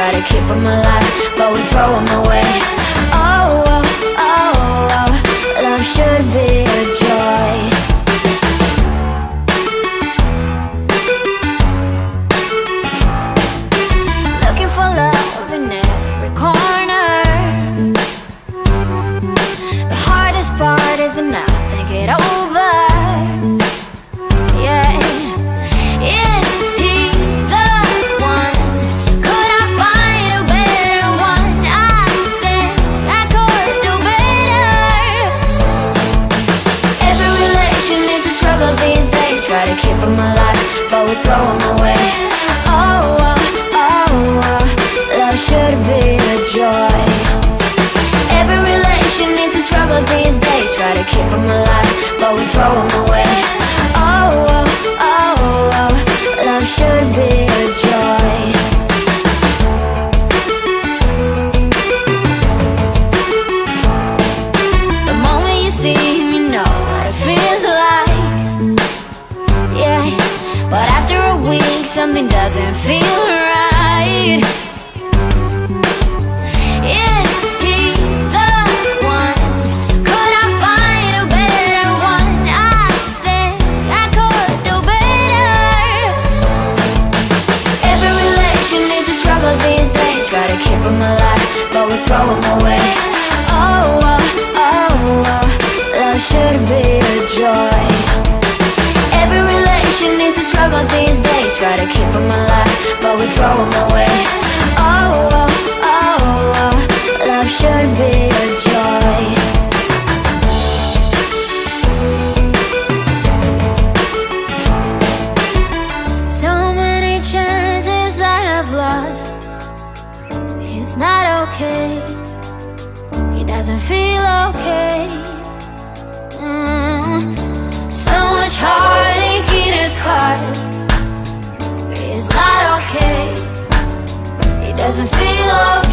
try to keep them alive, but we throw them away. Oh, oh, oh, oh, love should be a joy. Looking for love in every corner. The hardest part is to not think it over. Yeah. Is he the one? Could I find a better one? I think I could do better. Every relation is a struggle these days. Try to keep them alive, but we throw them away. Oh, oh, oh, oh, love should be a joy. Every relation is a struggle these days. Try to keep them alive, but we throw them away. Oh, oh, oh, oh, love should be a joy. The moment you see him, you know what it feels like. Yeah, but after a week, something doesn't feel right. Is he the one? Could I find a better one? I think I could do better. Every relation is a struggle these days. Try to keep them alive, but we throw them away. Oh, oh, oh, oh, love should be a joy. Every relation is a struggle these days. Try to keep them alive, but we throw them away. Oh, oh, oh, oh, love should be a joy. So many chances I have lost. It's not okay. He doesn't feel okay. So much heartache in his heart. It's not okay. He doesn't feel okay.